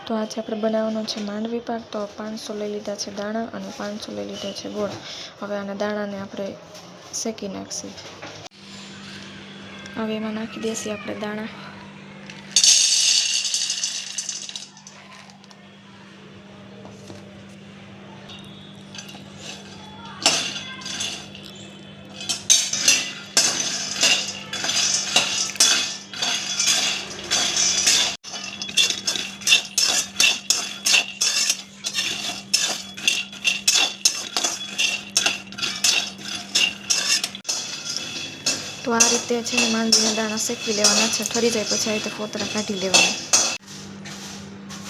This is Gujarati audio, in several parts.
તો આજે આપણે બનાવવાનો છે માંડવી પાક। તો 500 લઈ લીધા છે દાણા અને 500 લઈ લીધા છે ગોળ। હવે આના દાણાને આપણે શેકી નાખીશું। હવે એમાં નાખી દઈશું આપણે દાણા। તો આ રીતે છે ને માંડવીના દાણા શેકી લેવાના છે। ઠરી જાય પછી આ રીતે ફોતરા કાઢી લેવાના।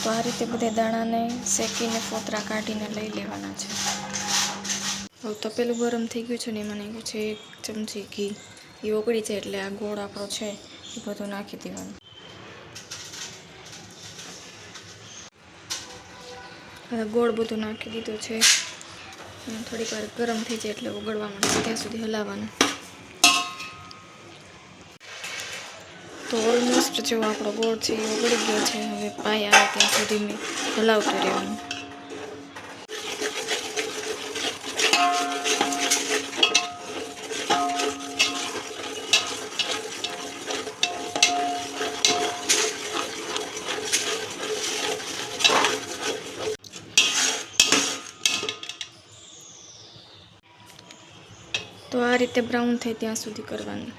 તો આ રીતે બધા દાણાને શેકીને ફોતરા કાઢીને લઈ લેવાના છે। હવે તપેલું ગરમ થઈ ગયું છે ને એમાં નાખ્યું છે 1 ચમચી ઘી। એ ઓગળી જાય એટલે આ ગોળ આપણો છે એ બધું નાખી દેવાનું। હવે ગોળ બધું નાખી દીધું છે। થોડીક વાર ગરમ થઈ જાય એટલે ઓગળવા માંડે ત્યાં સુધી હલાવવાનું। તો ઓલમોસ્ટ જેવો આપણો ગોળ છે એ ઓગળી ગયો છે। હવે પાય આવે ત્યાં સુધી મેં હલાવતું રહેવાનું। તો આ રીતે બ્રાઉન થાય ત્યાં સુધી કરવાનું।